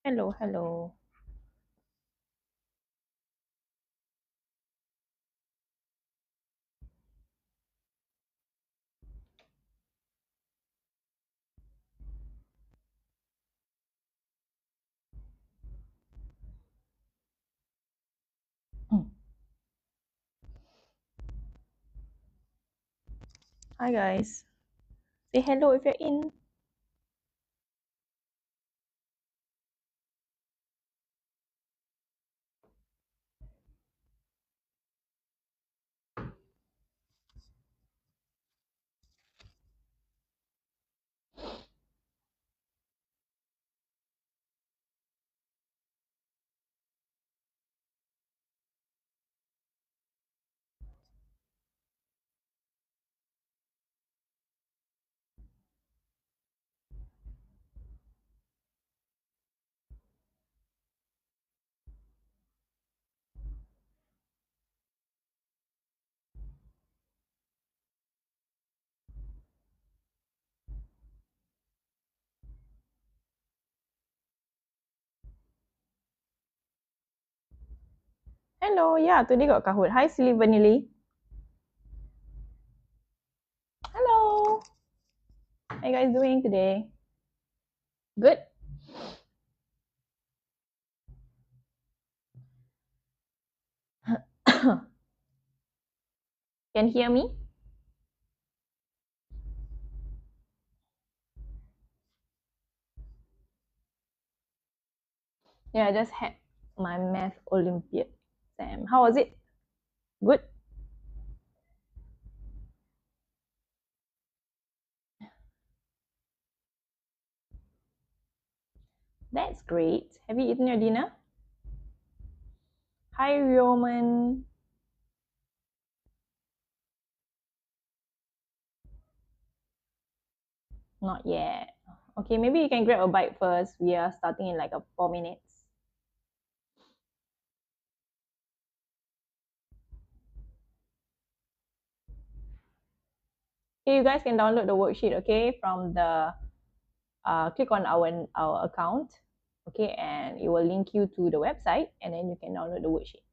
Hello, hello. Hi guys. Say hello if you're in. Hello, yeah, today got Kahoot. Hi, Silly Vanilli. Hello. How you guys doing today? Good? Can hear me? Yeah, I just had my math Olympiad exam. How was it? Good? That's great. Have you eaten your dinner? Hi, Roman. Not yet. Okay, maybe you can grab a bite first. We are starting in like 4 minutes. Okay, you guys can download the worksheet, okay, from the click on our account, okay, and it will link you to the website, and then you can download the worksheet.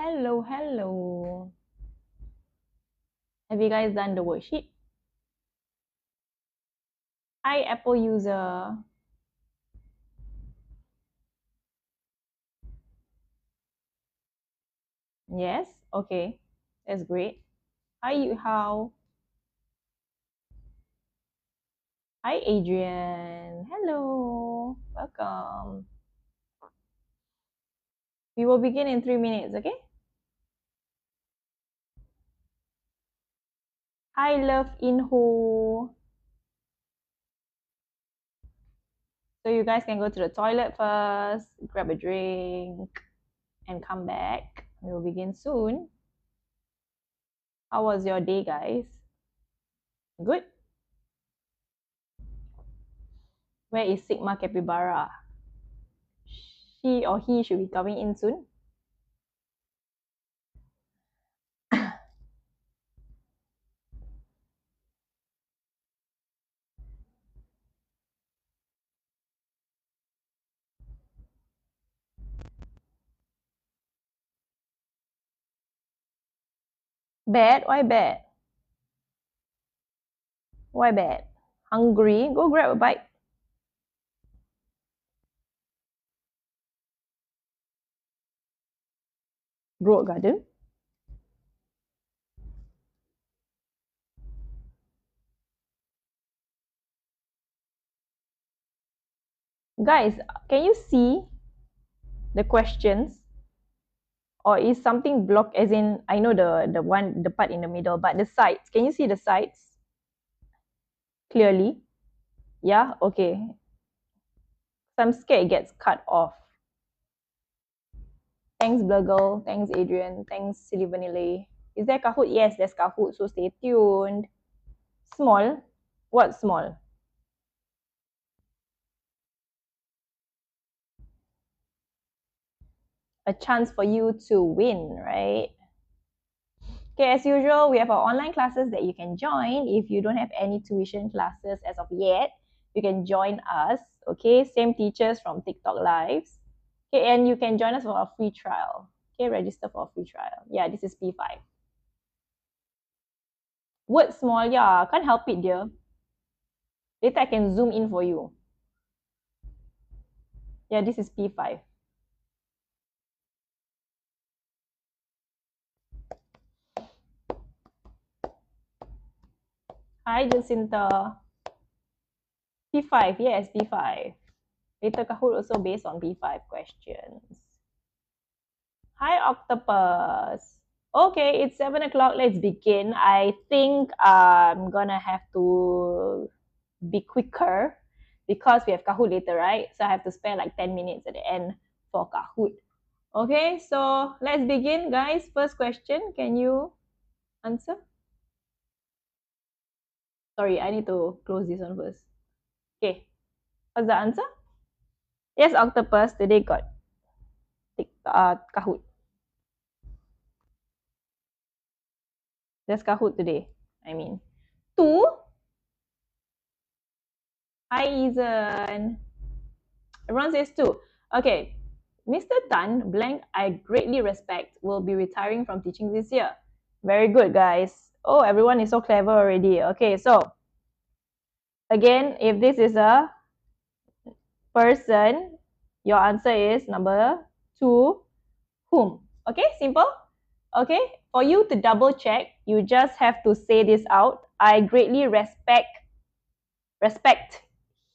Hello, hello. Have you guys done the worksheet? Hi, Apple user. Yes, okay, that's great. Hi, how? Hi, Adrian. Hello, welcome. We will begin in 3 minutes, okay? Hi, love Inho. So you guys can go to the toilet first, grab a drink, and come back. We will begin soon. How was your day, guys? Good? Where is Sigma Capybara? She or he should be coming in soon. Bad? Why bad? Why bad? Hungry? Go grab a bite. Grow a garden? Guys, can you see the questions? Or is something blocked, as in, I know the part in the middle, but the sides, can you see the sides clearly? Yeah? Okay. So I'm scared it gets cut off. Thanks, Bluggle. Thanks, Adrian. Thanks, Silly Vanille. Is there Kahoot? Yes, there's Kahoot, so stay tuned. Small? What small? A chance for you to win, right? Okay, as usual, we have our online classes that you can join. If you don't have any tuition classes as of yet, you can join us. Okay, same teachers from TikTok Lives. Okay, and you can join us for a free trial. Okay, register for a free trial. Yeah, this is P5. Word small, yeah, can't help it, dear. Later I can zoom in for you. Yeah, this is P5. Hi, Jacinta. P5, yes, P5. Later Kahoot also based on P5 questions. Hi, Octopus. Okay, it's 7 o'clock. Let's begin. I think I'm gonna have to be quicker because we have Kahoot later, right? So I have to spare like 10 minutes at the end for Kahoot. Okay, so let's begin, guys. First question, can you answer? Sorry, I need to close this one first. Okay, what's the answer? Yes, Octopus, today got Kahoot. There's Kahoot today, I mean. Two? Hi, Ethan. Everyone says two. Okay, Mr. Tan, blank, I greatly respect, will be retiring from teaching this year. Very good, guys. Oh, everyone is so clever already. Okay, so again, if this is a person, your answer is number two, whom. Okay, simple. Okay, for you to double check, you just have to say this out. I greatly respect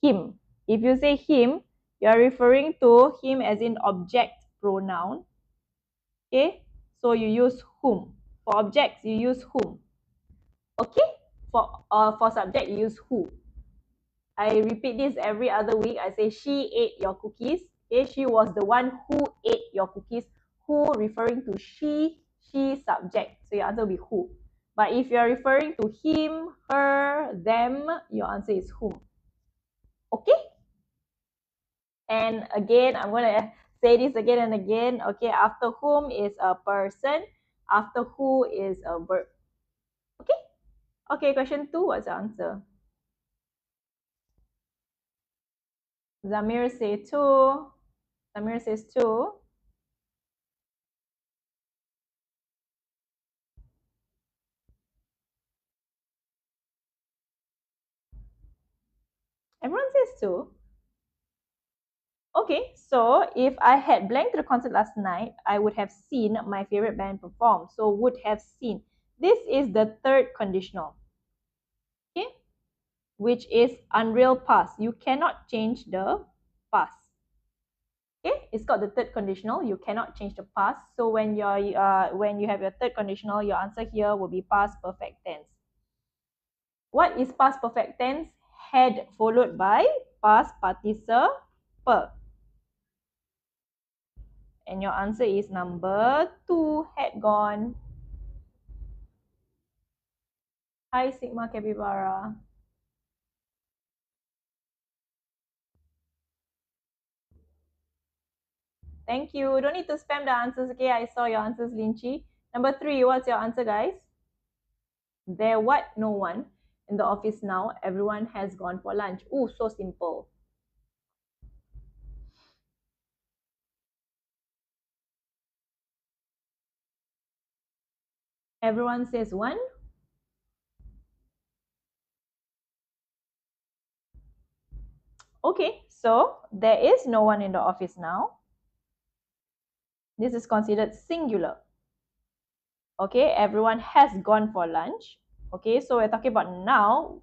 him. If you say him, you are referring to him as in object pronoun. Okay, so you use whom. For objects, you use whom. Okay, for subject, you use who. I repeat this every other week. I say she ate your cookies. Okay, she was the one who ate your cookies. Who referring to she subject. So your answer will be who. But if you're referring to him, her, them, your answer is whom. Okay? And again, I'm going to say this again and again. Okay, after whom is a person, after who is a verb. Okay? Okay, question 2, what's the answer? Zamir say 2. Zamir says 2. Everyone says 2. Okay, so if I had blanked to the concert last night, I would have seen my favorite band perform. So would have seen. This is the third conditional. Okay, which is unreal past. You cannot change the past. Okay, it's got the third conditional. You cannot change the past. So when you have your third conditional, your answer here will be past perfect tense. What is past perfect tense? Had followed by past participle. And your answer is number 2, had gone. Hi, Sigma Capybara. Thank you. Don't need to spam the answers, okay? I saw your answers, Lynchy. Number 3, what's your answer, guys? There what? No one. In the office now, everyone has gone for lunch. Ooh, so simple. Everyone says 1. Okay, so there is no one in the office now. This is considered singular. Okay, everyone has gone for lunch. Okay, so we're talking about now.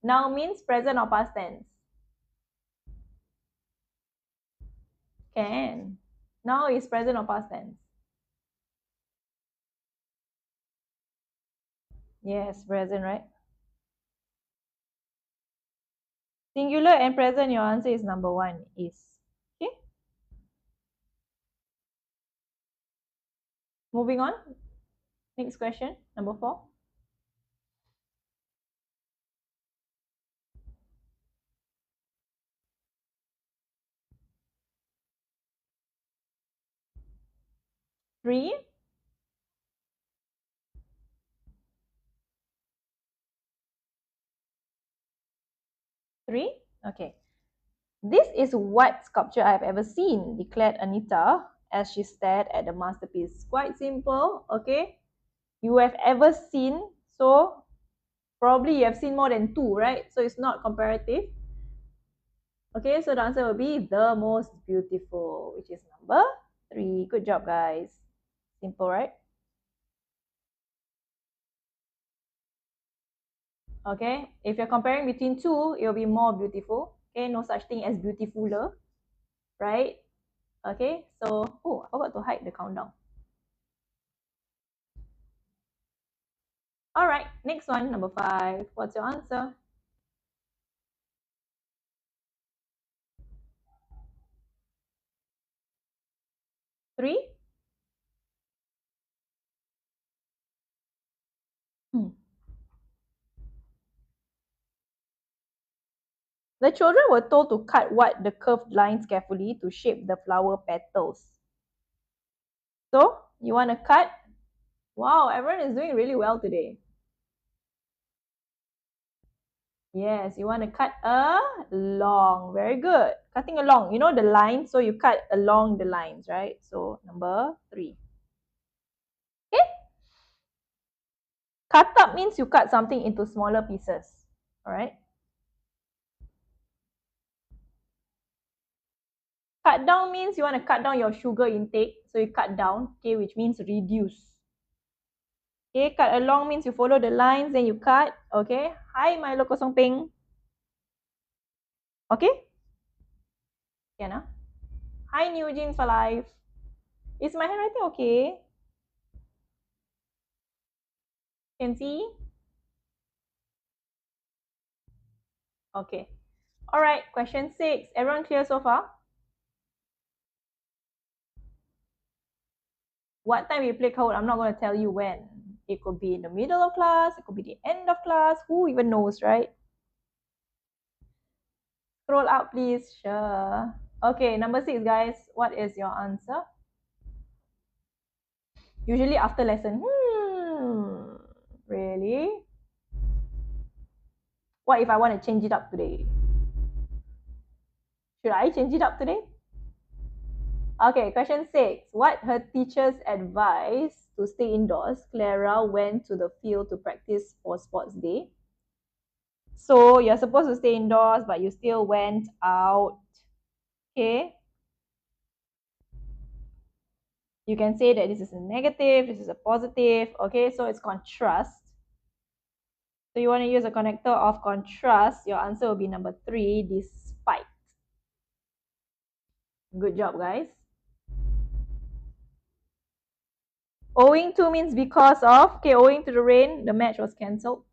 Now means present or past tense? Can. Now is present or past tense? Yes, present, right? Singular and present, your answer is number 1 is. Okay. Moving on. Next question, number 4. Three. Three. Okay. This is what sculpture I've ever seen, declared Anita as she stared at the masterpiece. Quite simple, okay? You have ever seen, so probably you have seen more than 2, right? So it's not comparative. Okay, so the answer will be the most beautiful, which is number 3. Good job, guys. Simple, right? Okay, if you're comparing between 2, it will be more beautiful. Okay, no such thing as beautifuler, right? Okay, so, oh, I forgot to hide the countdown. All right, next one, number 5. What's your answer? 3? Hmm. The children were told to cut what the curved lines carefully to shape the flower petals. So, you want to cut? Wow, everyone is doing really well today. Yes, you want to cut along. Very good. Cutting along. You know the line, so you cut along the lines, right? So, number 3. Okay? Cut up means you cut something into smaller pieces. All right? Cut down means you want to cut down your sugar intake. So, you cut down, okay, which means reduce. Okay, cut along means you follow the lines, then you cut. Okay? Hi, Milo Kosong Ping. Okay? Can ah? Hi, New Jeans for Life. Is my handwriting okay? Can see? Okay. All right, question 6. Everyone clear so far? What time you play code? I'm not going to tell you when. It could be in the middle of class. It could be the end of class. Who even knows, right? Scroll up, please. Sure. Okay, number 6, guys. What is your answer? Usually after lesson. Really? What if I want to change it up today? Should I change it up today? Okay, question 6. What her teachers advised to stay indoors, Clara went to the field to practice for sports day. So you're supposed to stay indoors, but you still went out. Okay. You can say that this is a negative, this is a positive. Okay, so it's contrast. So you want to use a connector of contrast. Your answer will be number 3, despite. Good job, guys. Owing to means because of. Okay, owing to the rain, the match was cancelled.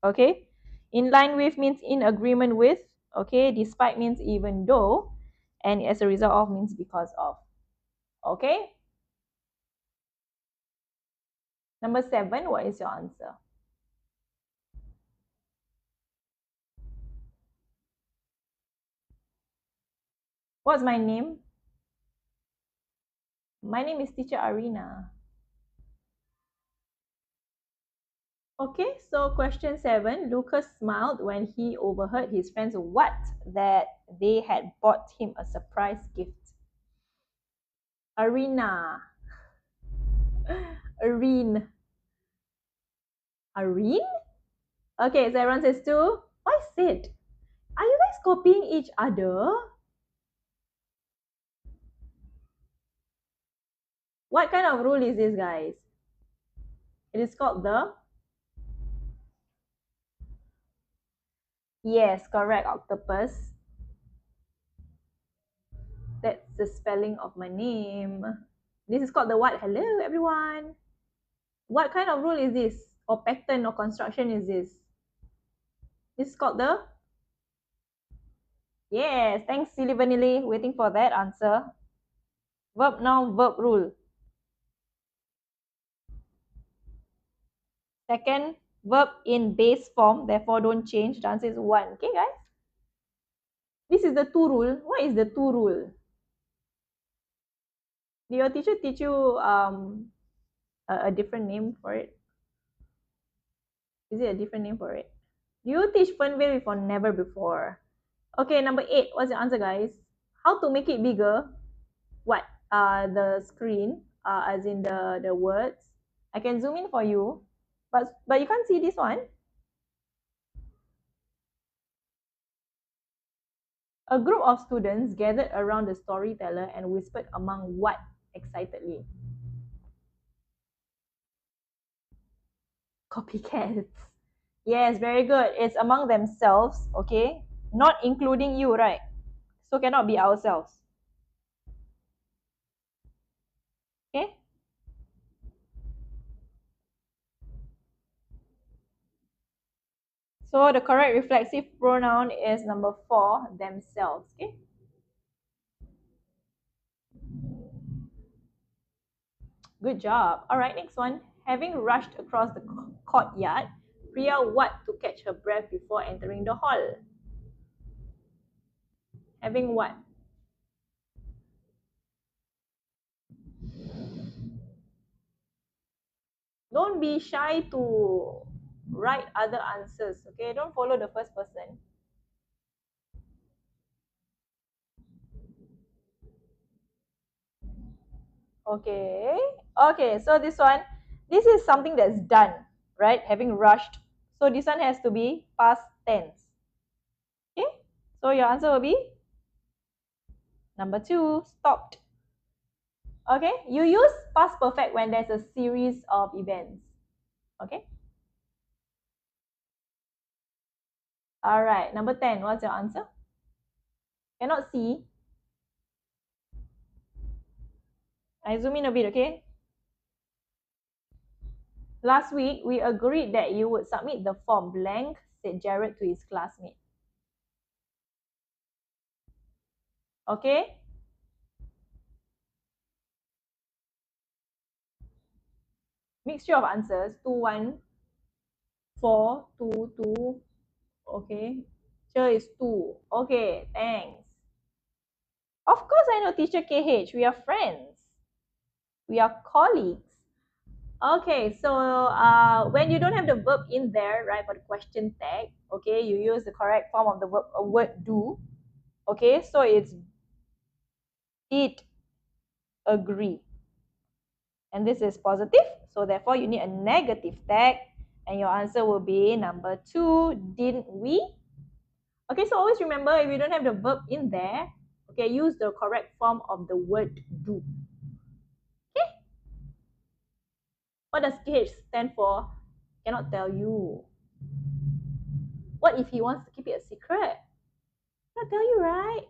Okay. In line with means in agreement with. Okay. Despite means even though. And as a result of means because of. Okay. Number 7, what is your answer? What's my name? My name is Teacher Arina. Okay, so question 7. Lucas smiled when he overheard his friends what? That they had bought him a surprise gift. Arina. Arine. Arine? Okay, so everyone says 2. Why sit? Are you guys copying each other? What kind of rule is this, guys? It is called the... Yes, correct, octopus. That's the spelling of my name. This is called the what? Hello, everyone. What kind of rule is this? Or pattern or construction is this? This is called the... Yes, thanks, Silly Vanilli. Waiting for that answer. Verb noun, verb rule. Second, verb in base form, therefore don't change. The answer is 1. Okay, guys? This is the 2 rule. What is the 2 rule? Did your teacher teach you a different name for it? Is it a different name for it? Do you teach Fernvale before? Never before. Okay, number 8. What's the answer, guys? How to make it bigger? What? The screen, as in the words. I can zoom in for you, but you can't see this one. A group of students gathered around the storyteller and whispered among what excitedly? Copycats. Yes, very good. It's among themselves, okay? Not including you, right? So cannot be ourselves. Okay? So the correct reflexive pronoun is number 4, themselves. Okay? Good job. All right, next one. Having rushed across the courtyard, Priya what to catch her breath before entering the hall? Having what? Don't be shy to write other answers, okay? Don't follow the first person. Okay. Okay, so this one, this is something that's done, right? Having rushed. So this one has to be past tense. Okay? So your answer will be number 2, stopped. Okay? You use past perfect when there's a series of events. Okay? All right. Number 10, what's your answer? Cannot see. I zoom in a bit, okay? Last week, we agreed that you would submit the form blank, said Jared to his classmate. Okay? Mixture of answers, 2, 1, 4, 2, 2. Okay. Here is 2. Okay, thanks. Of course, I know teacher KH. We are friends. We are colleagues. Okay, so when you don't have the verb in there, right, for the question tag, okay, you use the correct form of the verb, word do. Okay, so it's did agree. And this is positive, so therefore you need a negative tag, and your answer will be number 2, didn't we? Okay, so always remember, if you don't have the verb in there, okay, use the correct form of the word do. Okay? What does KH stand for? Cannot tell you. What if he wants to keep it a secret? Cannot tell you, right?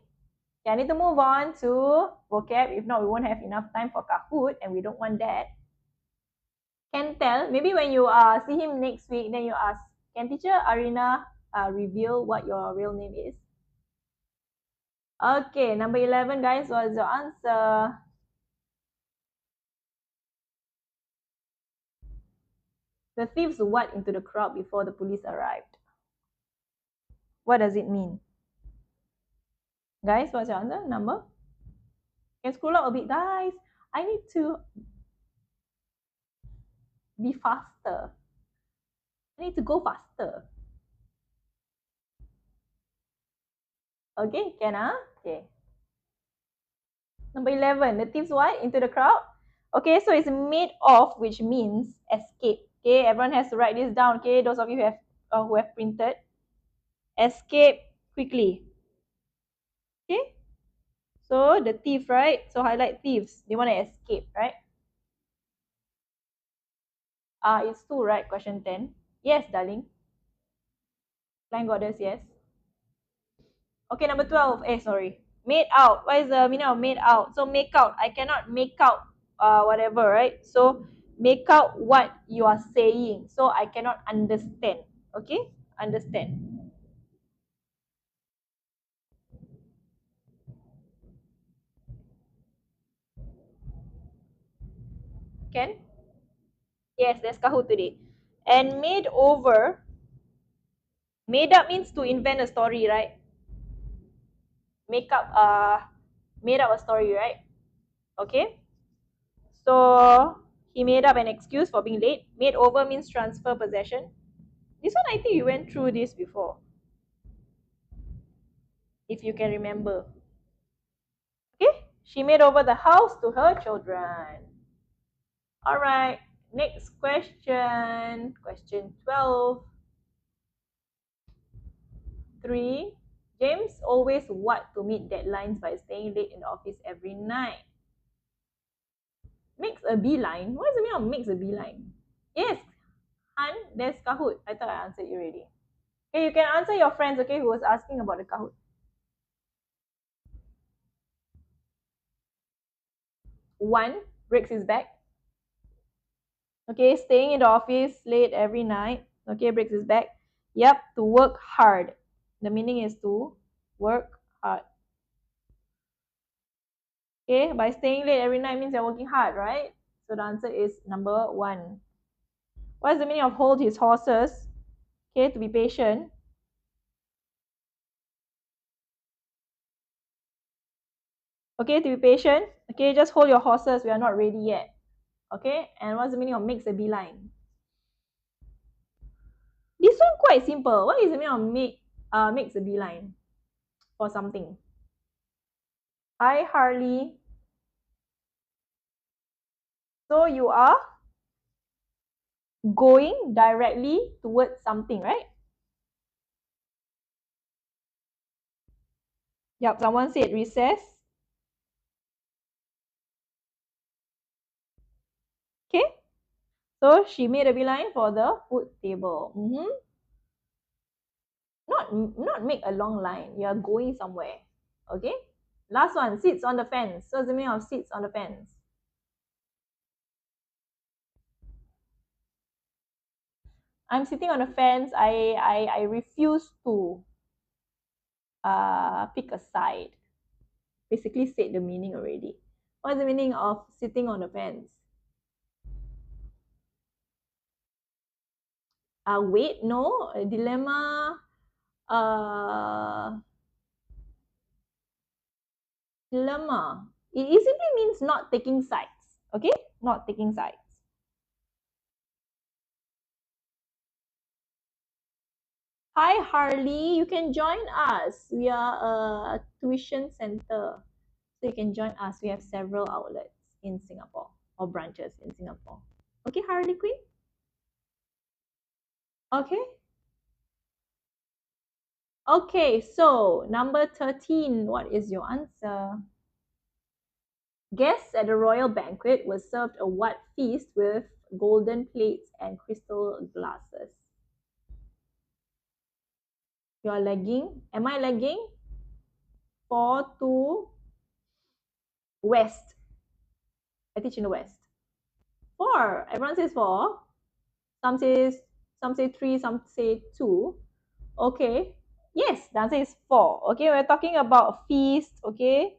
Okay, I need to move on to vocab. If not, we won't have enough time for Kahoot, and we don't want that. Can tell. Maybe when you see him next week, then you ask, can teacher Arina reveal what your real name is? Okay, number 11, guys, what's your answer? The thieves what into the crowd before the police arrived. What does it mean? Guys, what's your answer? Number? Can scroll up a bit, guys. I need to be faster. I need to go faster. Okay, can Okay. Number 11, the thieves what? Into the crowd. Okay, so it's made of, which means escape. Okay, everyone has to write this down. Okay, those of you who have printed. Escape quickly. Okay, so the thief, right? So highlight thieves. They want to escape, right? It's 2, right? Question 10. Yes, darling. Flying goddess, yes. Okay, number 12. Sorry. Made out. What is the meaning of made out? So make out. I cannot make out whatever, right? So make out what you are saying. So I cannot understand. Okay? Understand. Can? Yes, there's Kahoot today. And made over, made up means to invent a story, right? Make up, made up a story, right? Okay. So he made up an excuse for being late. Made over means transfer possession. This one, I think you went through this before, if you can remember. Okay, she made over the house to her children. All right, next question. Question 12. 3. James always what to meet deadlines by staying late in the office every night. Makes a beeline. What is the meaning of makes a beeline? Yes, Han, there's Kahoot. I thought I answered you already. Okay, you can answer your friends, okay, who was asking about the Kahoot. 1. Breaks his back. Okay, staying in the office late every night. Okay, breaks his back. Yep, to work hard. The meaning is to work hard. Okay, by staying late every night means you're working hard, right? So the answer is number 1. What is the meaning of hold his horses? Okay, to be patient. Okay, to be patient. Okay, just hold your horses. We are not ready yet. Okay, and what's the meaning of makes a beeline? This one quite simple. What is the meaning of makes a beeline for something? Hi, Harley. So you are going directly towards something, right? Yep, someone said recess. Okay, so she made a beeline for the food table. Not make a long line. You are going somewhere. Okay. Last one, sits on the fence. So what's the meaning of sits on the fence? I'm sitting on the fence. I refuse to pick a side. Basically said the meaning already. What's the meaning of sitting on the fence? Wait, no. A dilemma. Dilemma. It simply means not taking sides. Okay? Not taking sides. Hi, Harley. You can join us. We are a tuition center. So you can join us. We have several outlets in Singapore or branches in Singapore. Okay, Harley Quinn? Okay. Okay, so number 13, what is your answer? Guests at the royal banquet were served a what feast with golden plates and crystal glasses? You are lagging. Am I lagging? 4 to west. I teach in the west. 4. Everyone says 4. Some say 3, some say 2. Okay. Yes, the answer is 4. Okay, we're talking about feast. Okay.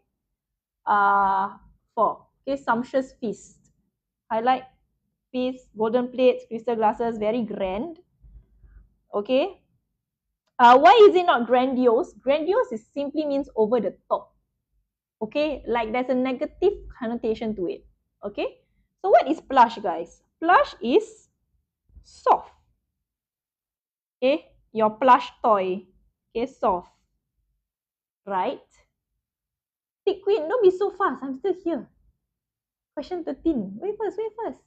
4. Okay, sumptuous feast. Highlight feast, golden plates, crystal glasses, very grand. Okay. Why is it not grandiose? Grandiose is simply means over the top. Okay, like there's a negative connotation to it. Okay. So what is plush, guys? Plush is soft. Okay, your plush toy. Okay, soft. Right? Tick Queen, don't be so fast. I'm still here. Question 13. Wait first, wait first.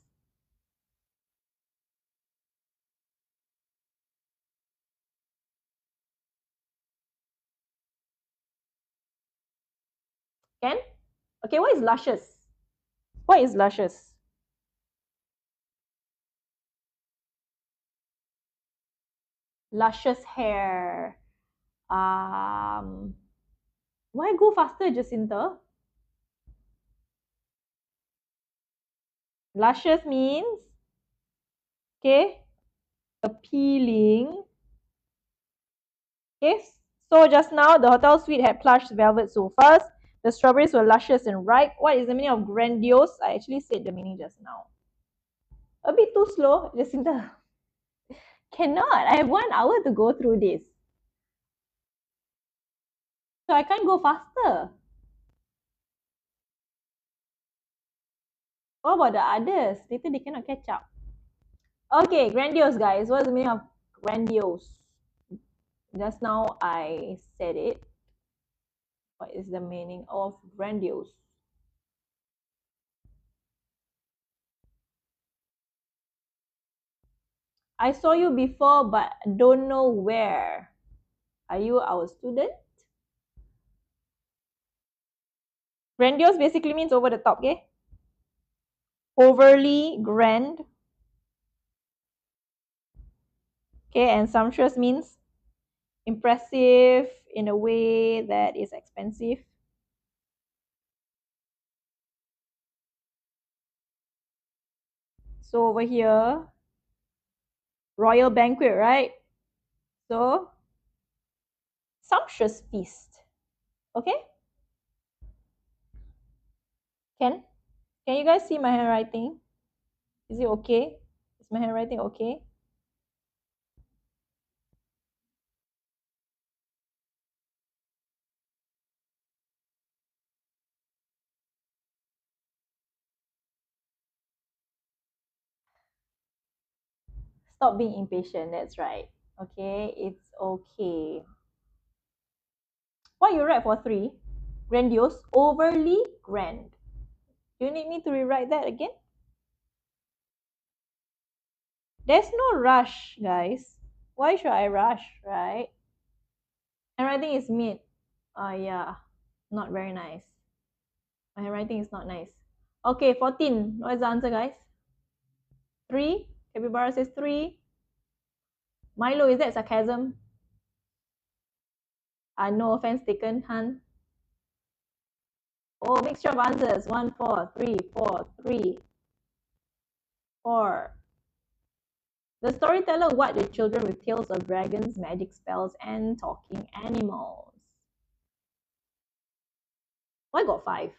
Can? Okay, what is luscious? What is luscious? Luscious hair. Why go faster, Jacinta? Luscious means, okay, appealing. Okay, so just now the hotel suite had plush velvet sofas. The strawberries were luscious and ripe. What is the meaning of grandiose? I actually said the meaning just now. A bit too slow, Jacinta. Cannot. I have 1 hour to go through this. So I can't go faster. What about the others? Later they cannot catch up. Okay, grandiose, guys. What's the meaning of grandiose? Just now I said it. What is the meaning of grandiose? I saw you before, but don't know where. Are you our student? Grandiose basically means over the top, okay? Overly grand. Okay, and sumptuous means impressive in a way that is expensive. So over here, royal banquet, right? So, sumptuous feast. Okay? Can you guys see my handwriting? Is it okay? Is my handwriting okay? Stop being impatient. That's right. Okay, it's okay. What you write for 3? Grandiose, overly grand. Do you need me to rewrite that again? There's no rush, guys. Why should I rush, right? Handwriting is mid. Yeah, not very nice. My handwriting is not nice. Okay, 14. What is the answer, guys? 3. Capybara says 3. Milo, is that sarcasm? No offense taken, Han. Oh, mixture of answers. 1, 4, 3, 4, 3, 4. The storyteller wiped the children with tales of dragons, magic spells, and talking animals. Why got 5?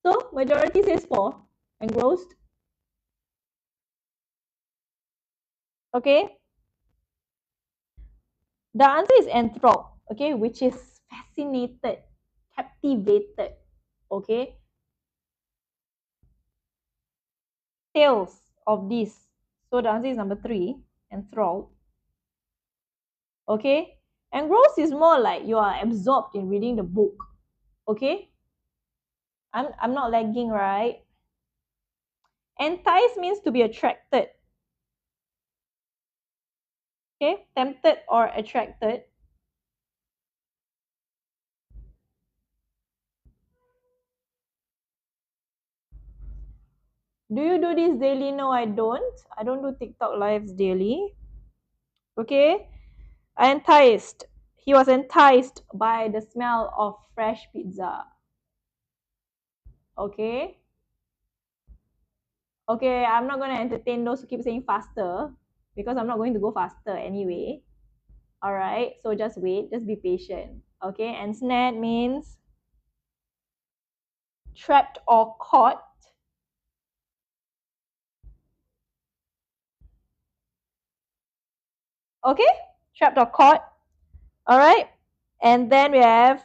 So, majority says 4. Engrossed. Okay. The answer is enthralled, okay, which is fascinated, captivated, okay. Tales of this. So the answer is number 3, enthralled. Okay. Engrossed is more like you are absorbed in reading the book. Okay. I'm not lagging, right? Entice means to be attracted. Okay. Tempted or attracted. Do you do this daily? No, I don't. I don't do TikTok lives daily. Okay. Enticed. He was enticed by the smell of fresh pizza. Okay. Okay, I'm not going to entertain those who keep saying faster because I'm not going to go faster anyway. All right, so just wait, just be patient. Okay, and snared means trapped or caught. Okay, trapped or caught. All right, and then we have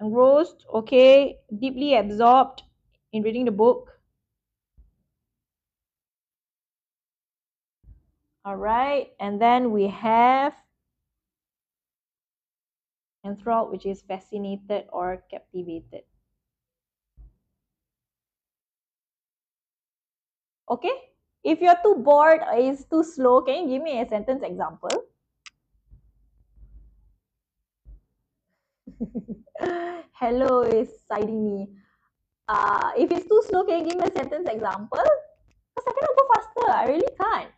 engrossed. Okay, deeply absorbed in reading the book. All right, and then we have enthralled, which is fascinated or captivated. Okay, if you're too bored or it's too slow, can you give me a sentence example? Hello is siding me. If it's too slow, can you give me a sentence example? Because I cannot go faster. I really can't.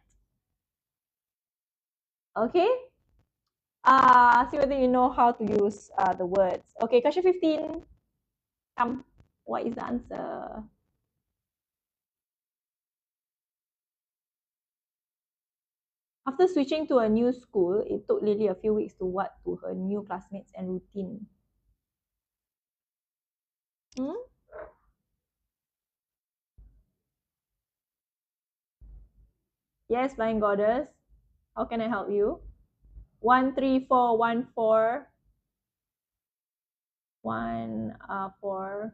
Okay. See whether you know how to use the words. Okay, question 15. Come. What is the answer? After switching to a new school, it took Lily a few weeks to what to her new classmates and routine. Hmm? Yes, Flying Goddess. How can I help you? 13414 4.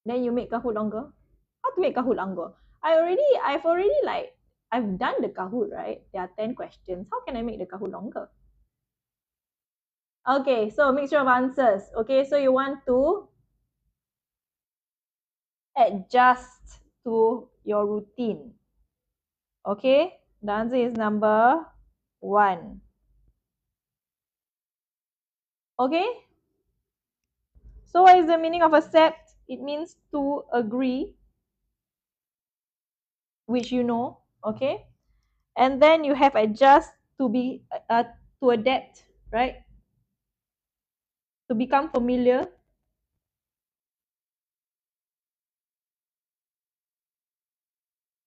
Then you make Kahoot longer. How to make Kahoot longer? I've done the Kahoot, right? There are 10 questions. How can I make the Kahoot longer? Okay, so mixture of answers. Okay, so you want to adjust to your routine. Okay, the answer is number 1. Okay, so what is the meaning of accept? It means to agree, which you know. Okay, and then you have adjust to be to adapt, right? To become familiar.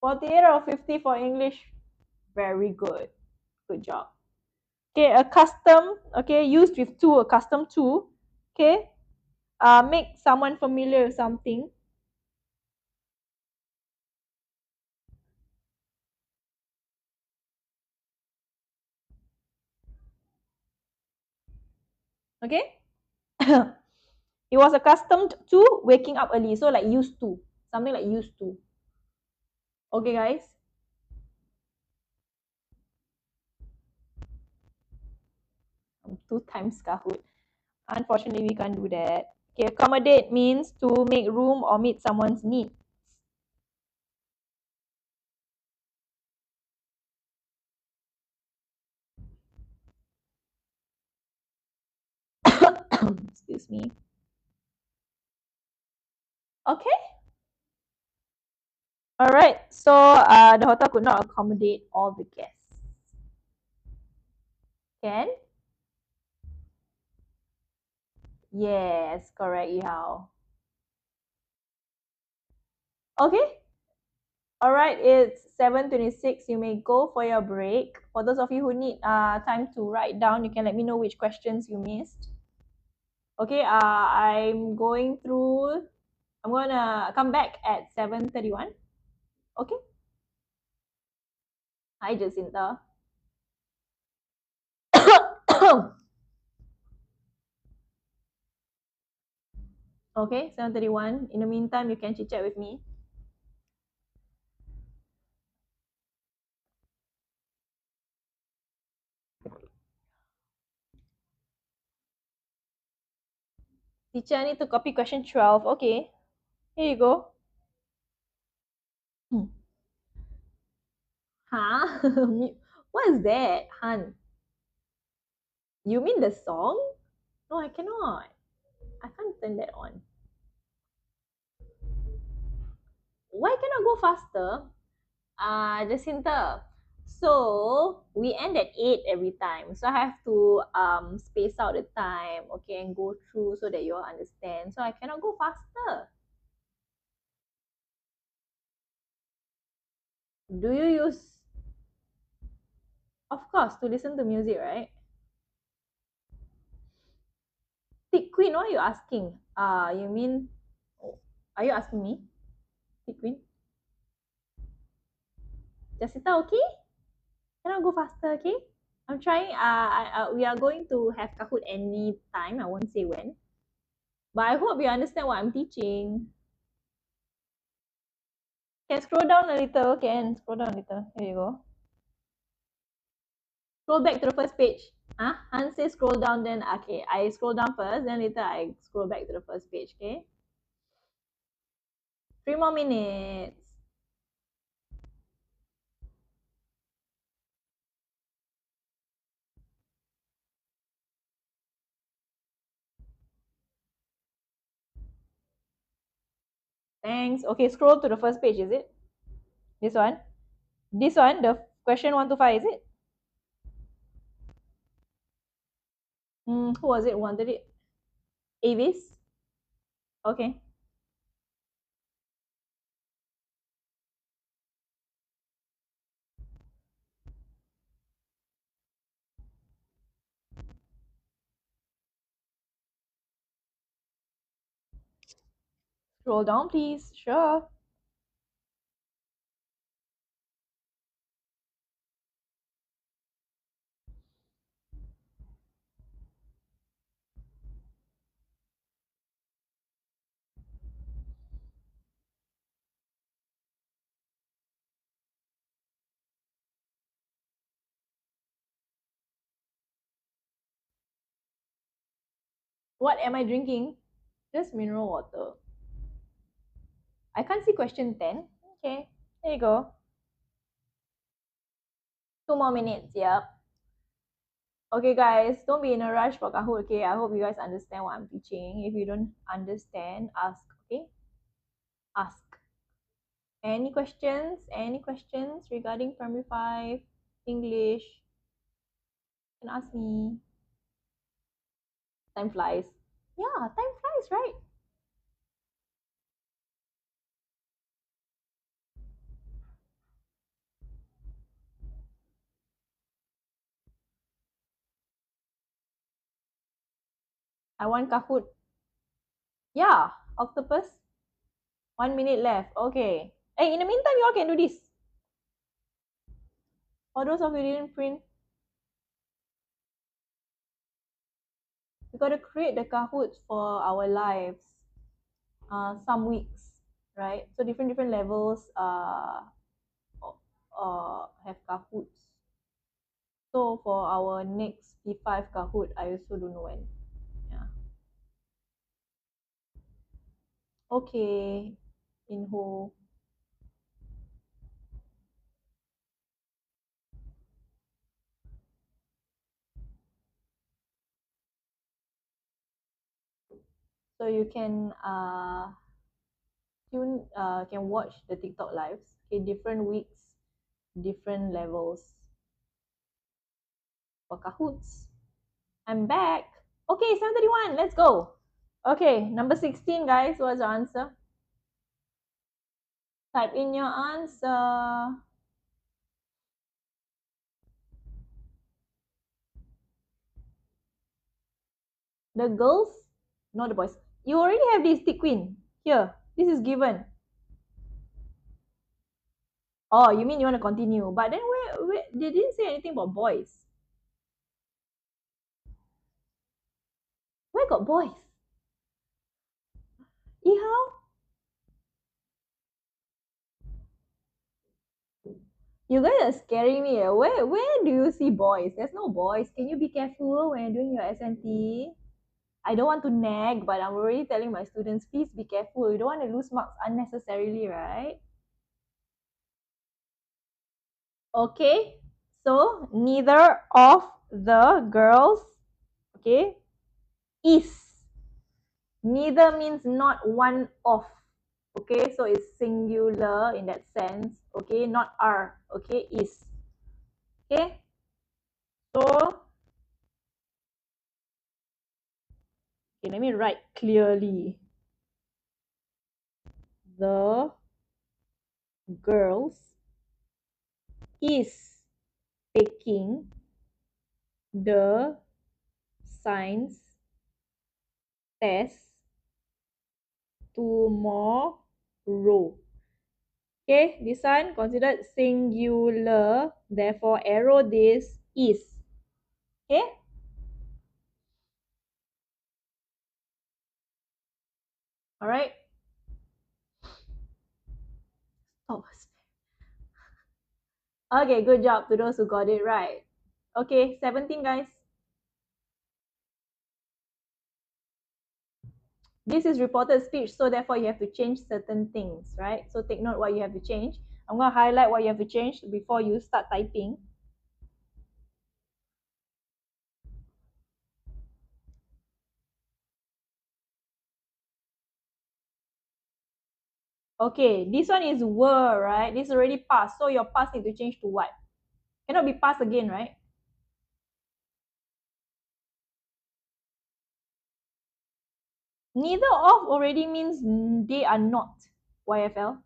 48 out of 50 for English. Very good. Good job. Okay, accustomed. Okay, used with to, accustomed to. Okay, make someone familiar with something. Okay, he was accustomed to waking up early. So like used to, something like used to. Okay, guys. Two times Kahoot. Unfortunately, we can't do that. Okay, accommodate means to make room or meet someone's need. Excuse me. Okay. All right. So the hotel could not accommodate all the guests. Can? Yes, correct, Yao. Okay. All right, it's 7:26. You may go for your break. For those of you who need time to write down, you can let me know which questions you missed. Okay, I'm gonna come back at 7:31. Okay. Hi, Jacinta. Okay, 7:31. In the meantime, you can chit chat with me. Teacher, I need to copy question 12. Okay, here you go. Hmm. Huh? What is that, Han? You mean the song? No, I cannot. I can't turn that on. Why cannot go faster? Jacinta. So we end at 8 every time. So I have to space out the time, okay, and go through so that you all understand. So I cannot go faster. Do you use, of course, to listen to music, right? Tick Queen, what are you asking? You mean, are you asking me? Tick Queen? Jacinta, okay? Can I go faster, okay? I'm trying. We are going to have Kahoot any time. I won't say when. But I hope you understand what I'm teaching. Can scroll down a little. Can scroll down a little. Here you go. Scroll back to the first page. Huh? Han says scroll down, then okay. I scroll down first, then later I scroll back to the first page. Okay. 3 more minutes. Thanks. Okay, scroll to the first page. Is it this one? This one, the question 1 to 5. Is it? Who was it? Who wanted it? Avis. Okay. Scroll down, please. Sure. What am I drinking? Just mineral water. I can't see question 10. Okay, there you go. 2 more minutes, yep. Okay, guys, don't be in a rush for Kahoot, okay? I hope you guys understand what I'm teaching. If you don't understand, ask, okay? Ask. Any questions? Any questions regarding primary 5, English? You can ask me. Time flies. Yeah, time flies, right? I want Kahoot. Yeah, octopus. 1 minute left. Okay. Hey, in the meantime, you all can do this. For those of you who didn't print, we got to create the Kahoots for our lives. Some weeks, right? So different levels have Kahoots. So for our next P5 Kahoot, I also don't know when. Yeah. Okay. Inho. So you can can watch the TikTok lives. Okay, different weeks, different levels for Kahoots. I'm back. Okay, 7:31. Let's go. Okay, number 16, guys. What's your answer? Type in your answer. The girls, not the boys. You already have this tick queen. Here, this is given. Oh, you mean you want to continue? But then where they didn't say anything about boys. Where got boys? Ihao? You guys are scaring me. Where do you see boys? There's no boys. Can you be careful when you're doing your SNT? I don't want to nag, but I'm already telling my students, please be careful. You don't want to lose marks unnecessarily, right? Okay, so neither of the girls, okay, is. Neither means not one of. Okay, so it's singular in that sense. Okay, not are. Okay, is. Okay, so okay, let me write clearly. The girls is taking the science test tomorrow. Okay, this one considered singular, therefore arrow this is. Okay? Alright. Oh, okay, good job to those who got it right. Okay, 17, guys. This is reported speech, so therefore you have to change certain things, right? So take note what you have to change. I'm going to highlight what you have to change before you start typing. Okay, this one is were, right? This is already past, so your past need to change to what? Cannot be past again, right? Neither of already means they are not, YFL.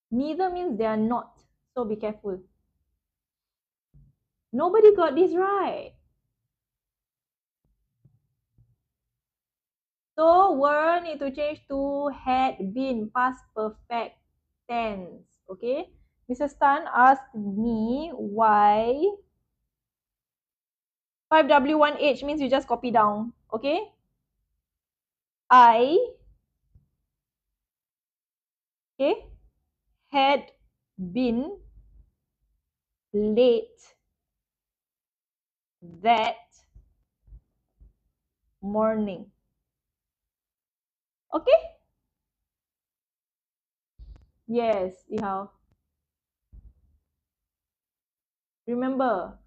Neither means they are not, so be careful. Nobody got this right. So were need to change to had been, past perfect tense. Okay. Mrs. Tan asked me why 5W1H means you just copy down. Okay. I had been late that morning. Okay? Yes, Ihao. Remember,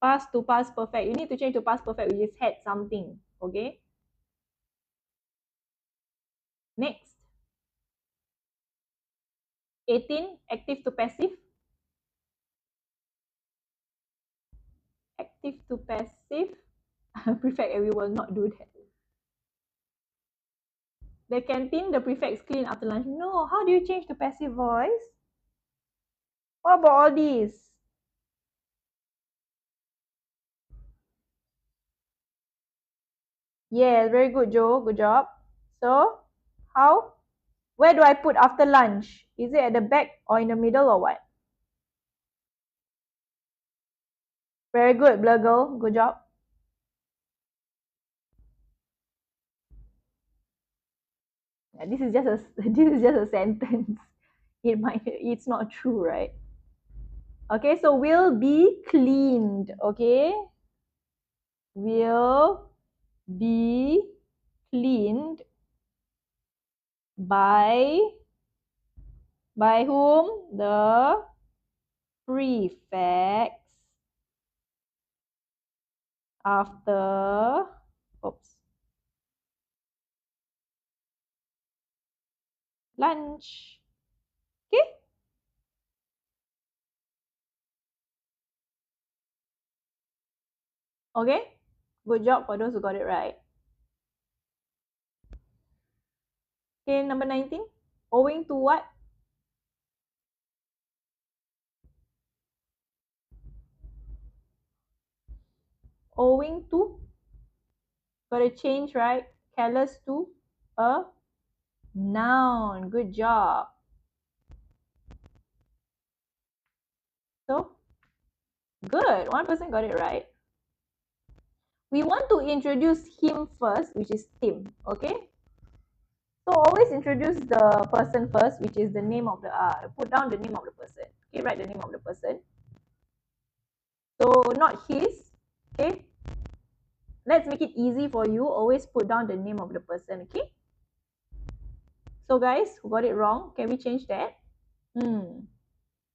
past to past perfect. You need to change to past perfect, which is had something. Okay? Next. 18, active to passive. Active to passive. Prefect, we will not do that. The canteen, the prefects clean after lunch. No, how do you change to passive voice? What about all these? Yes, very good, Joe. Good job. So, how? Where do I put after lunch? Is it at the back or in the middle or what? Very good, Bluggle. Good job. This is just a this is just a sentence. It's not true, right? Okay, so will be cleaned. Okay, will be cleaned by whom? The prefects after oops lunch. Okay. Okay. Good job for those who got it right. Okay, number 19. Owing to what? Owing to. Got to change, right? Careless to a noun. Good job. So, good. One person got it right. We want to introduce him first, which is Tim. Okay? So always introduce the person first, which is the name of the put down the name of the person. Okay, write the name of the person. So not his. Okay. Let's make it easy for you. Always put down the name of the person. Okay. So guys, who got it wrong? Can we change that?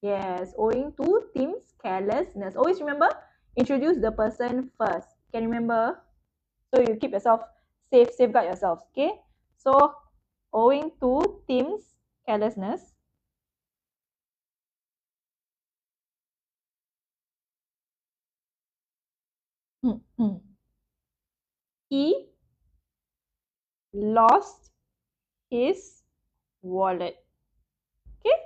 Yes, owing to Tim's carelessness. Always remember, introduce the person first. Can you remember? So you keep yourself safe, safeguard yourselves. Okay. So owing to Tim's carelessness, he lost his wallet. Okay.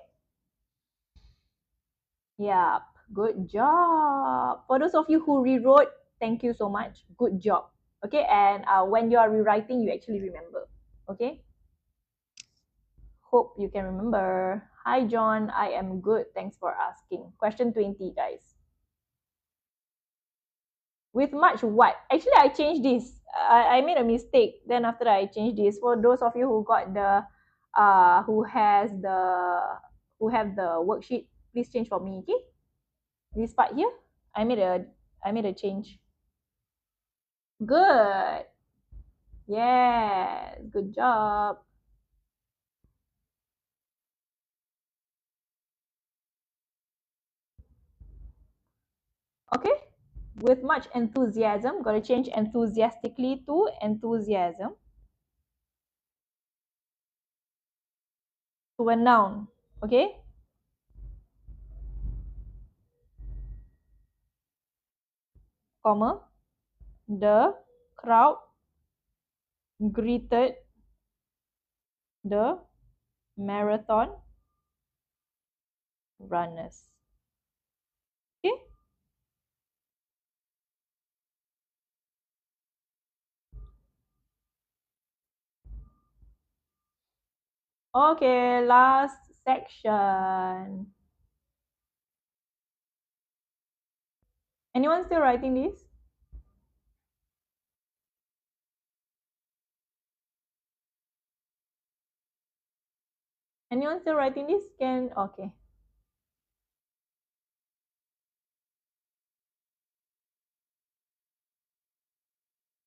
Yep. Good job. For those of you who rewrote, thank you so much. Good job. Okay. And when you are rewriting, you actually remember. Okay. Hope you can remember. Hi, John. I am good. Thanks for asking. Question 20, guys. With much what? Actually, I changed this. I made a mistake. Then after that, I changed this. For those of you who got the, who has the, who have the worksheet, please change for me. Okay. This part here, I made a change. Good. Yes. Good job. Okay. With much enthusiasm, got to change enthusiastically to enthusiasm. To a noun. Okay. Comma. The crowd greeted the marathon runners. Okay. Okay, last section. Anyone still writing this? Anyone still writing this? Can okay.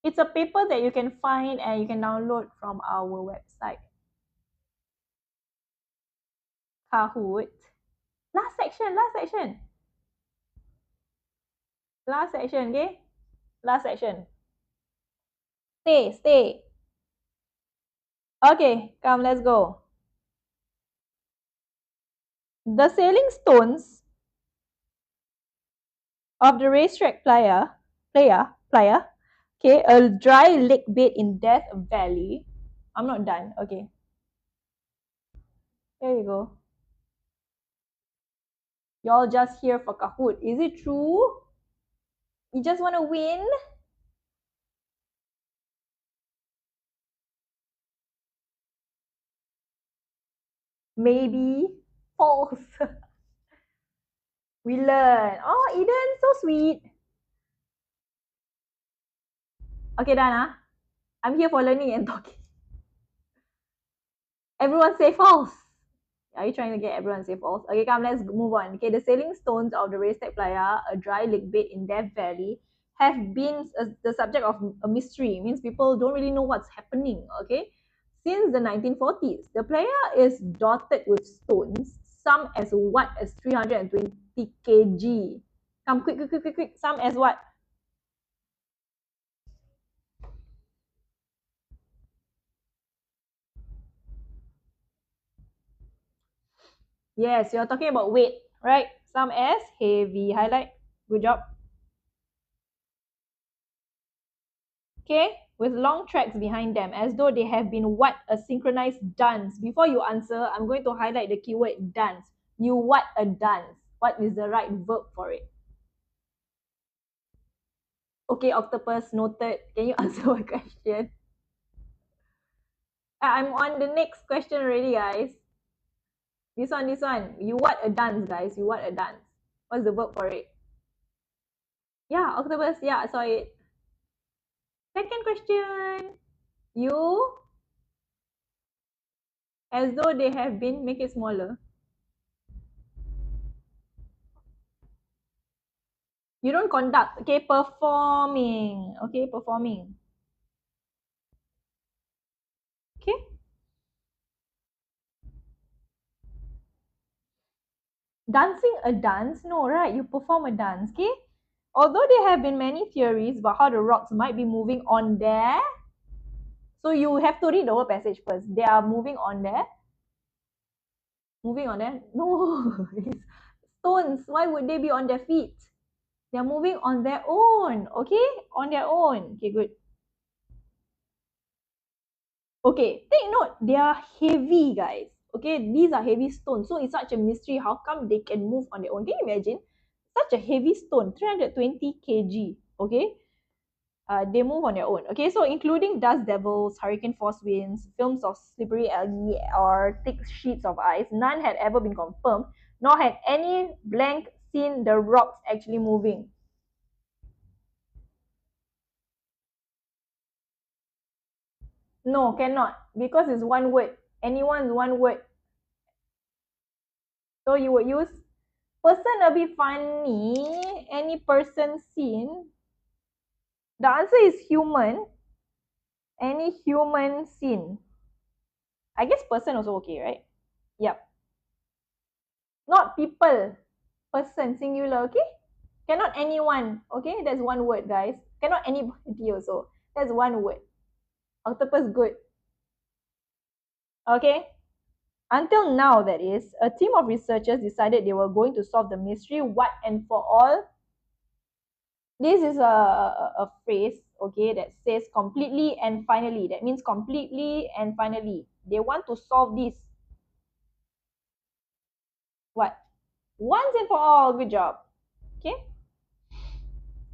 It's a paper that you can find and you can download from our website. Kahoot. Last section, last section. Last section, okay? Last section. Stay. Okay, come, let's go. The sailing stones of the racetrack playa, okay, a dry lake bed in Death Valley. I'm not done, okay. There you go. Y'all just here for Kahoot. Is it true? You just want to win? Maybe. False. We learn. Oh, Eden, so sweet. Okay, done, huh? I'm here for learning and talking. Everyone say false. Are you trying to get everyone to say false? Okay, come, let's move on. Okay, the sailing stones of the Racetrack Playa, a dry lake bed in Death Valley, have been the subject of a mystery. It means people don't really know what's happening, okay? Since the 1940s, the playa is dotted with stones, some as what as 320 kg. Come, quick. Some as what? Yes, you're talking about weight, right? Some as heavy. Highlight. Good job. Okay, with long tracks behind them, as though they have been what a synchronized dance. Before you answer, I'm going to highlight the keyword dance. You what a dance. What is the right verb for it? Okay, octopus, noted. Can you answer my question? I'm on the next question already, guys. This one. You what a dance, guys. You what a dance. What's the verb for it? Yeah, octopus. Yeah, I saw it. Second question. You, as though they have been, make it smaller. You don't conduct, okay? Performing, okay? Performing. Okay? Dancing a dance? No, right? You perform a dance, okay? Although there have been many theories about how the rocks might be moving on there, so you have to read the whole passage first. They are moving on there. Moving on there? No, it's stones. Why would they be on their feet? They're moving on their own, okay? On their own. Okay, good. Okay, take note, they are heavy, guys. Okay, these are heavy stones. So it's such a mystery. How come they can move on their own? Can you imagine? Such a heavy stone, 320 kg. Okay, they move on their own. Okay, so including dust devils, hurricane force winds, films of slippery algae, or thick sheets of ice, none had ever been confirmed, nor had any blank seen the rocks actually moving. No, cannot, because it's one word. Anyone's one word. So you would use person a bit funny. Any person seen? The answer is human. Any human seen? I guess person also okay, right? Yep. Not people. Person, singular, okay? Cannot anyone, okay? That's one word, guys. Cannot anybody also. That's one word. Octopus good. Okay? Until now, that is, a team of researchers decided they were going to solve the mystery what and for all. This is a phrase, okay, that says completely and finally. That means completely and finally. They want to solve this. What? Once and for all. Good job. Okay.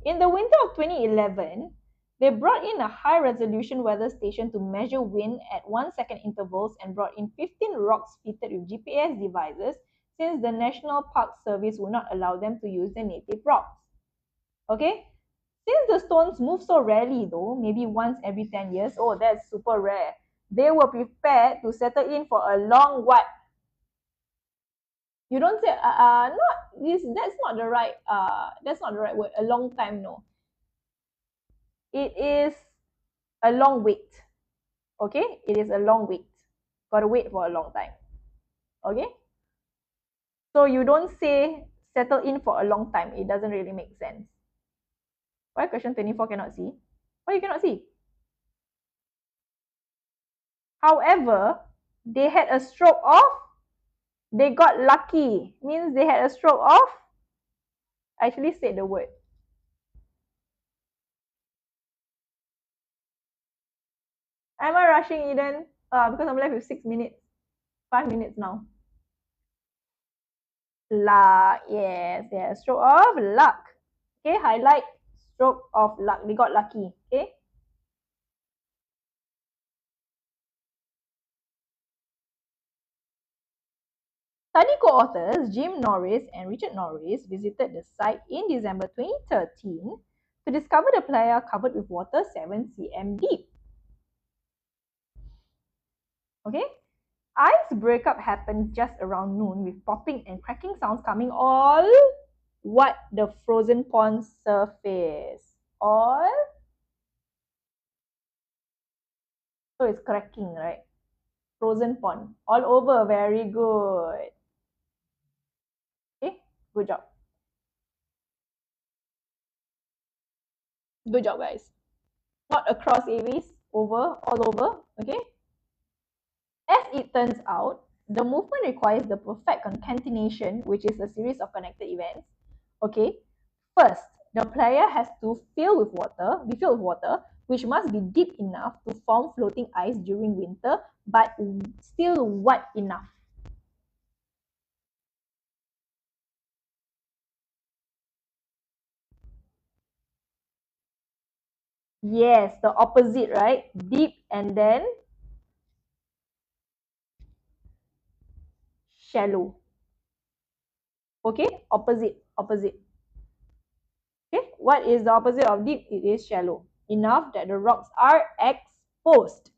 In the winter of 2011, they brought in a high-resolution weather station to measure wind at 1 second intervals and brought in 15 rocks fitted with GPS devices since the National Park Service would not allow them to use the native rocks. Okay? Since the stones move so rarely though, maybe once every 10 years, oh, that's super rare. They were prepared to settle in for a long what? You don't say, not this, that's not the right word, a long time, no. It is a long wait. Okay, it is a long wait. Gotta wait for a long time. Okay, so you don't say settle in for a long time. It doesn't really make sense. Why question 24 cannot see? Why you cannot see? However, they had a stroke of, they got lucky. Means they had a stroke of, I actually said the word. Am I rushing, Eden? Because I'm left with 6 minutes. 5 minutes now. Luck. Yes, yeah. Stroke of luck. Okay, highlight stroke of luck. They got lucky. Okay. Study co-authors Jim Norris and Richard Norris visited the site in December 2013 to discover the playa covered with water 7 cm deep. Okay. Ice breakup happened just around noon with popping and cracking sounds coming all what the frozen pond surface. All, so it's cracking, right? Frozen pond all over. Very good. Okay, good job. Good job, guys. Not across areas, over, all over. Okay. As it turns out, the movement requires the perfect concatenation, which is a series of connected events. Okay. First, the player has to be filled with water, which must be deep enough to form floating ice during winter, but still wet enough. Yes, the opposite, right? Deep and then shallow. Okay, opposite. Okay, what is the opposite of deep? It is shallow. Enough that the rocks are exposed.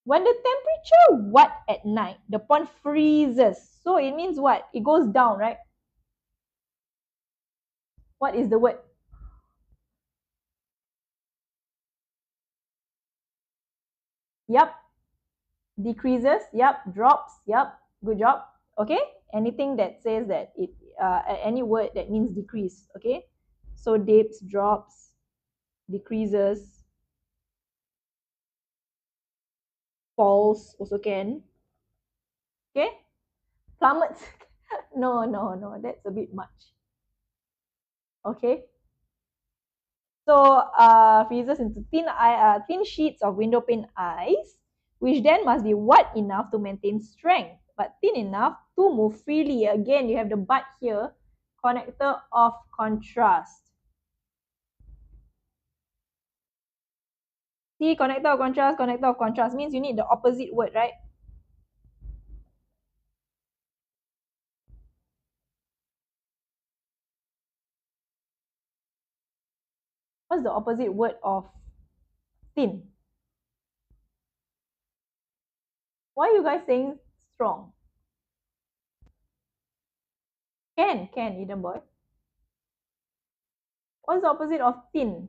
When the temperature what at night, the pond freezes. So it means what? It goes down, right? What is the word? Yep. Decreases. Yep. Drops. Yep. Good job. Okay. Anything that says that it, any word that means decrease. Okay. So dips, drops, decreases, falls also can. Okay. Plummets. No. That's a bit much. Okay. So freezes into thin sheets of window pane ice, which then must be wet enough to maintain strength, but thin enough to move freely. Again, you have the but here, connector of contrast. See, connector of contrast means you need the opposite word, right? What's the opposite word of thin? Why are you guys saying strong? Can, Eden boy. What's the opposite of thin?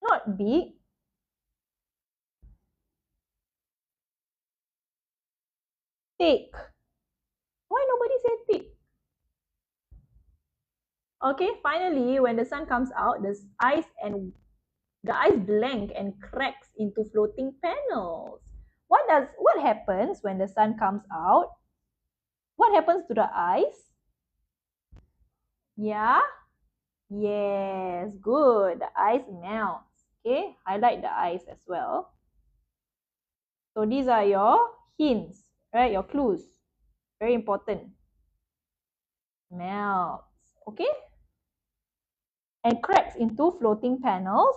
Not big. Thick. Why nobody say thick? Okay, finally, when the sun comes out, the ice blank and cracks into floating panels. What happens when the sun comes out? What happens to the ice? Yeah? Yes, good. The ice melts. Okay, highlight the ice as well. So these are your hints, right? Your clues. Very important. Melts. Okay? And cracks into floating panels.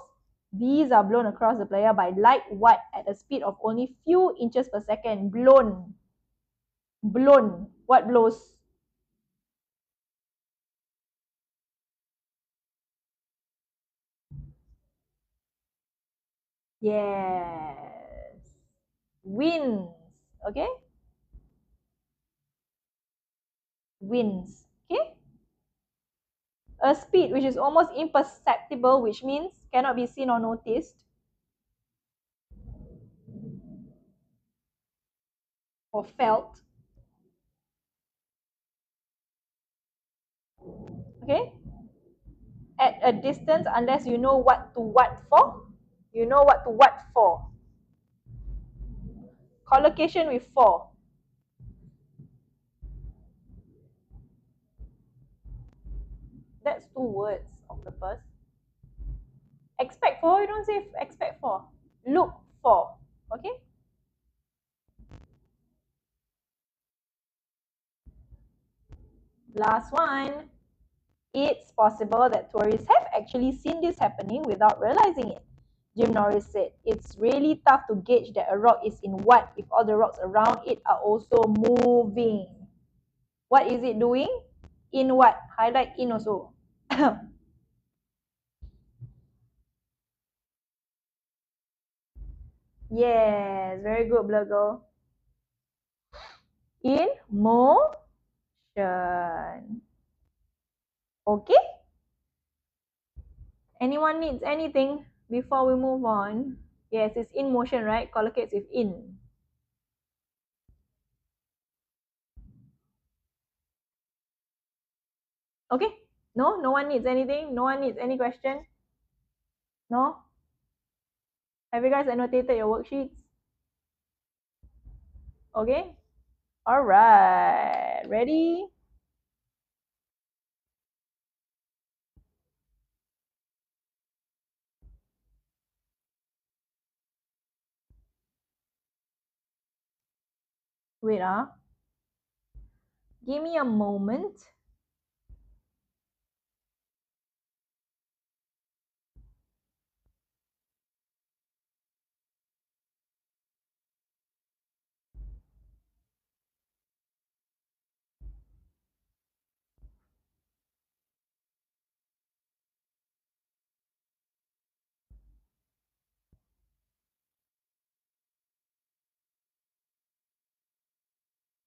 These are blown across the player by light what at a speed of only few inches per second. Blown. Blown. What blows? Yes. Winds. Okay? Winds. Okay? A speed which is almost imperceptible, which means cannot be seen or noticed, or felt. Okay? At a distance, unless you know what to what for. You know what to what for. Collocation with for. That's 2 words, octopus. Expect for, you don't say expect for. Look for. Okay? Last one. It's possible that tourists have actually seen this happening without realizing it. Jim Norris said, it's really tough to gauge that a rock is in what if all the rocks around it are also moving. What is it doing? In what? Highlight in also. Yes, very good, Blur Girl. In motion. Okay? Anyone needs anything before we move on? Yes, it's in motion, right? Collocates with in. Okay? No? No one needs anything? No one needs any question? No? Have you guys annotated your worksheets? Okay? Alright. Ready? Wait, give me a moment.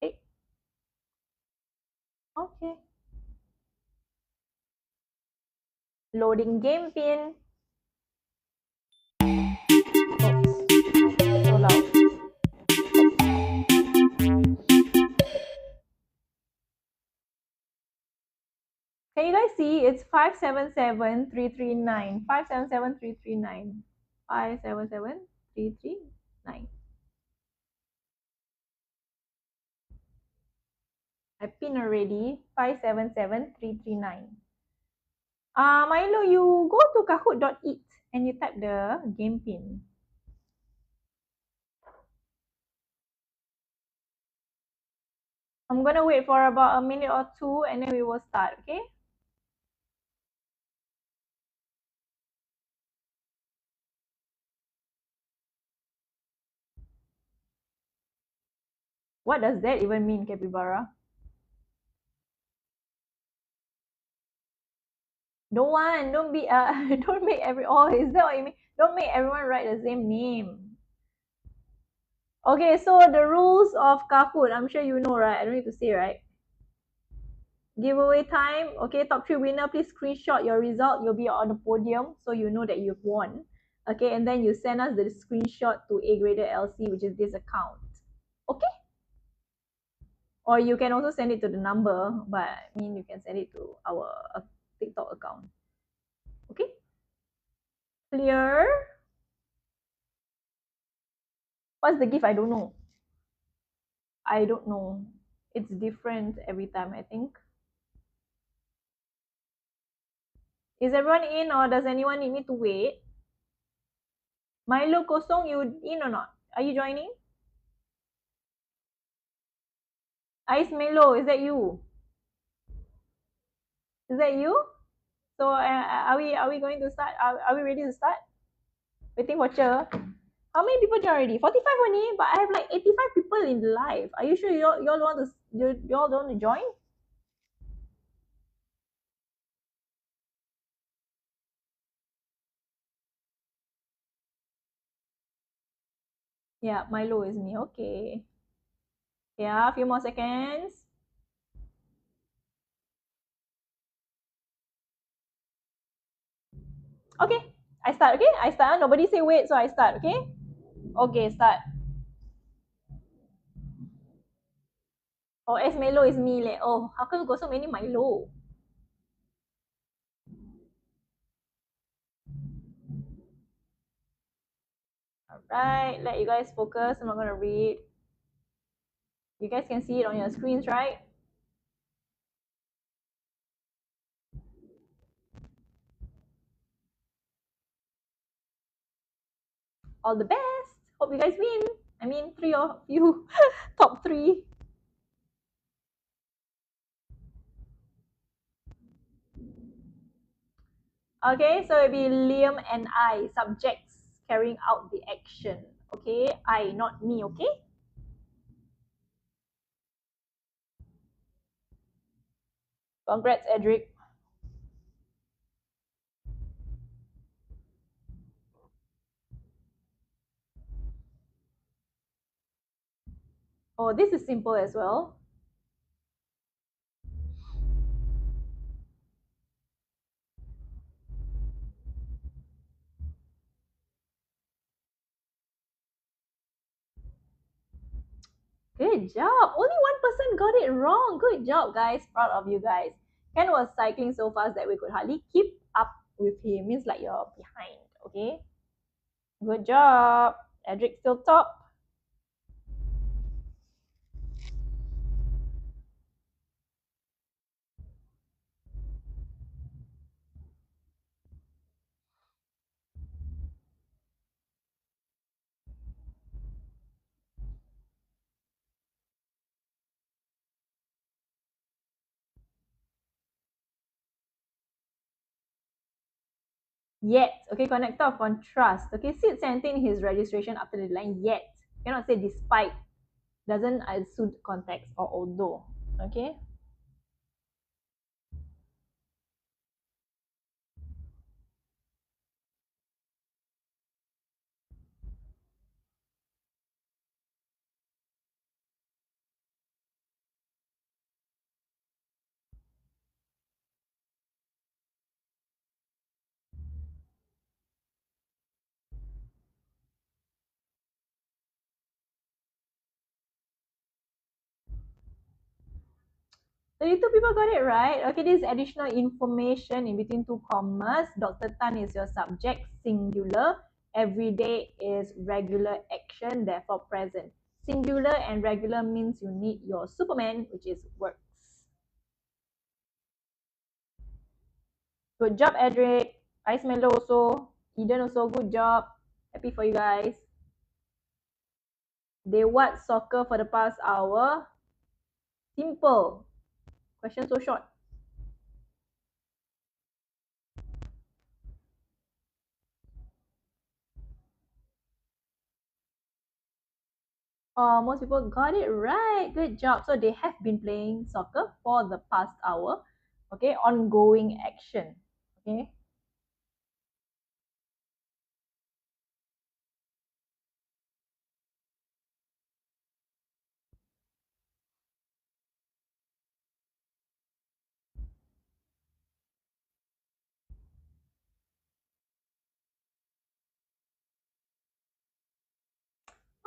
Okay. Okay. Loading game pin. Oops. So loud. Can you guys see? It's 577339. 577339. 577339. I pin already. 577339. Milo, you go to kahoot.it and you type the game pin. I'm gonna wait for about a minute or two and then we will start, okay? What does that even mean, Capybara? Don't be don't make is that what you mean? Don't make everyone write the same name. Okay, so the rules of Kahoot, I'm sure you know, right? I don't need to say, right? Giveaway time. Okay, top 3 winner, please screenshot your result. You'll be on the podium, so you know that you've won. Okay, and then you send us the screenshot to AGrader LC, which is this account. Okay? Or you can also send it to the number, but I mean, you can send it to our TikTok account. Okay? Clear? What's the gift? I don't know. I don't know. It's different every time, I think. Is everyone in or does anyone need me to wait? Milo Kosong, you in or not? Are you joining? Ice Melo, is that you? Is that you? So are we going to start? Are we ready to start? Waiting for Cher. How many people join already? 45 only, but I have like 85 people in the live. Are you sure y'all want to y'all don't want to join? Yeah, Milo is me. Okay. Yeah, a few more seconds. Okay, I start, okay? I start. Nobody say wait, so I start, okay? Okay, start. Oh, S Milo is me leh. Oh, how come you got so many Milo? Alright, let you guys focus. I'm not gonna read. You guys can see it on your screens, right? All the best. Hope you guys win. I mean, three of you, top three. Okay, so it'll be Liam and I, subjects carrying out the action. Okay, I, not me, okay? Congrats, Edric. Oh, this is simple as well. Good job. Only one person got it wrong. Good job, guys. Proud of you guys. Ken was cycling so fast that we could hardly keep up with him. Means like you're behind. Okay. Good job. Edric still top. Yet. Okay, connector of contrast. Okay, Sid sent in his registration after the line yet. Cannot say despite. Doesn't suit context or although. Okay. So you two people got it right. Okay, this is additional information in between two commas. Dr. Tan is your subject, singular. Every day is regular action, therefore present. Singular and regular means you need your Superman, which is works. Good job, Edric. Ice Melo also. Eden also, good job. Happy for you guys. They watch soccer for the past hour. Simple. Question so short. Most people got it right. Good job. So they have been playing soccer for the past hour. Okay, ongoing action. Okay.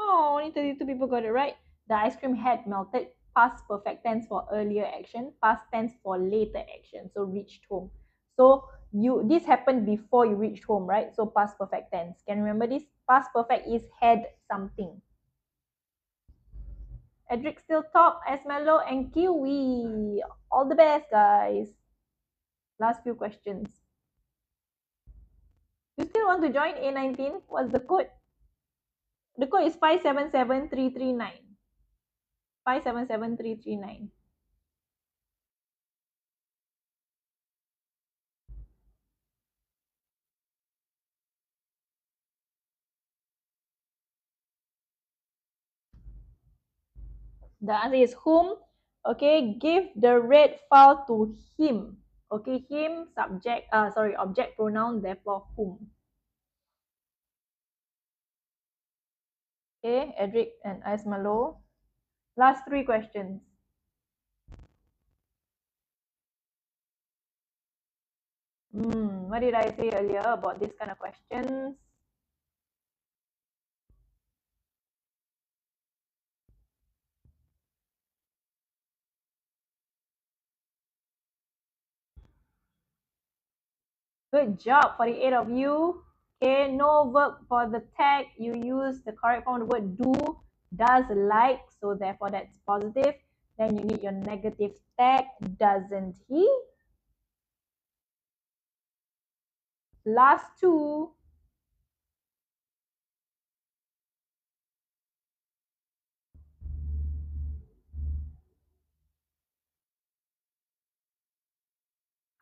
Oh, only 32 people got it right. The ice cream had melted. Past perfect tense for earlier action. Past tense for later action. So reached home. So this happened before you reached home, right? So past perfect tense. Can you remember this? Past perfect is had something. Edric still top, Esmello and Kiwi. All the best, guys. Last few questions. You still want to join A19? What's the code? The code is 577339. 577339. The answer is whom. Okay, give the red file to him. Okay, him, subject, object pronoun, therefore whom. Okay, Edric and Ismalo. Last three questions. What did I say earlier about this kind of questions? Good job for the 8 of you. Okay, no verb for the tag. You use the correct form of the word do, does, like. So therefore that's positive. Then you need your negative tag. Doesn't he? Last two.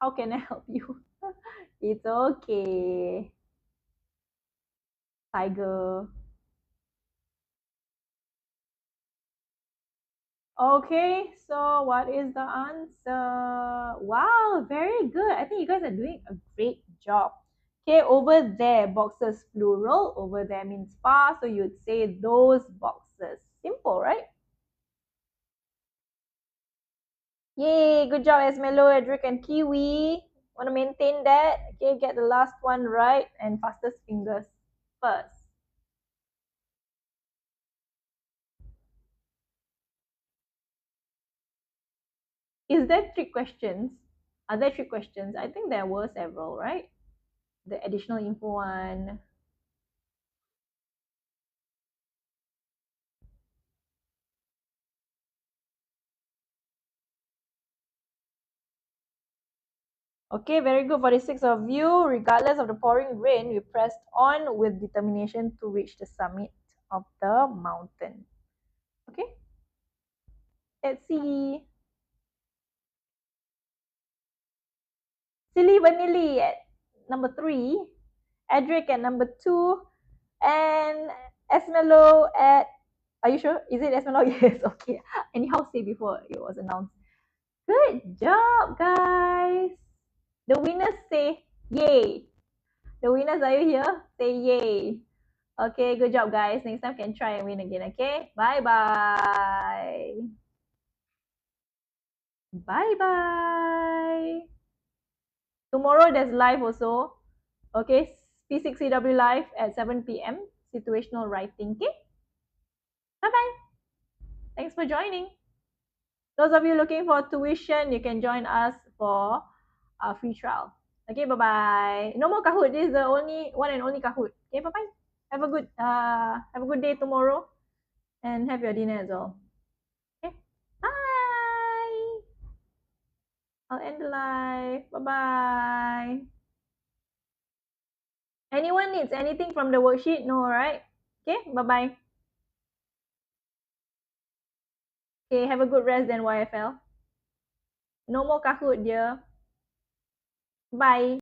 How can I help you? It's okay. Tiger. Okay, so what is the answer? Wow, very good. I think you guys are doing a great job. Okay, over there, boxes plural. Over there means spa, so you'd say those boxes. Simple, right? Yay, good job, Esmelo, Edric, and Kiwi. Want to maintain that? Okay, get the last one right and fastest fingers first. Is there trick questions? Are there trick questions? I think there were several, right? The additional info one. Okay, very good. For the 6 of you, regardless of the pouring rain, we pressed on with determination to reach the summit of the mountain. Okay, let's see. Silly Vanilli at number 3, Edric at number 2, and Esmelo at, are you sure? Is it Esmelo? Yes, okay. Anyhow, say before it was announced. Good job, guys. The winners say yay. The winners, are you here? Say yay. Okay, good job, guys. Next time can try and win again, okay? Bye-bye. Bye-bye. Tomorrow there's live also. Okay, P6CW live at 7 p.m. Situational writing, okay? Bye-bye. Thanks for joining. Those of you looking for tuition, you can join us for a free trial. Okay, bye-bye. No more Kahoot. This is the only one and only Kahoot. Okay, bye-bye. Have a good day tomorrow and have your dinner as well. Okay. Bye. I'll end the live. Bye-bye. Anyone needs anything from the worksheet? No, right? Okay, bye-bye. Okay, have a good rest then, YFL. No more Kahoot, dear. Bye.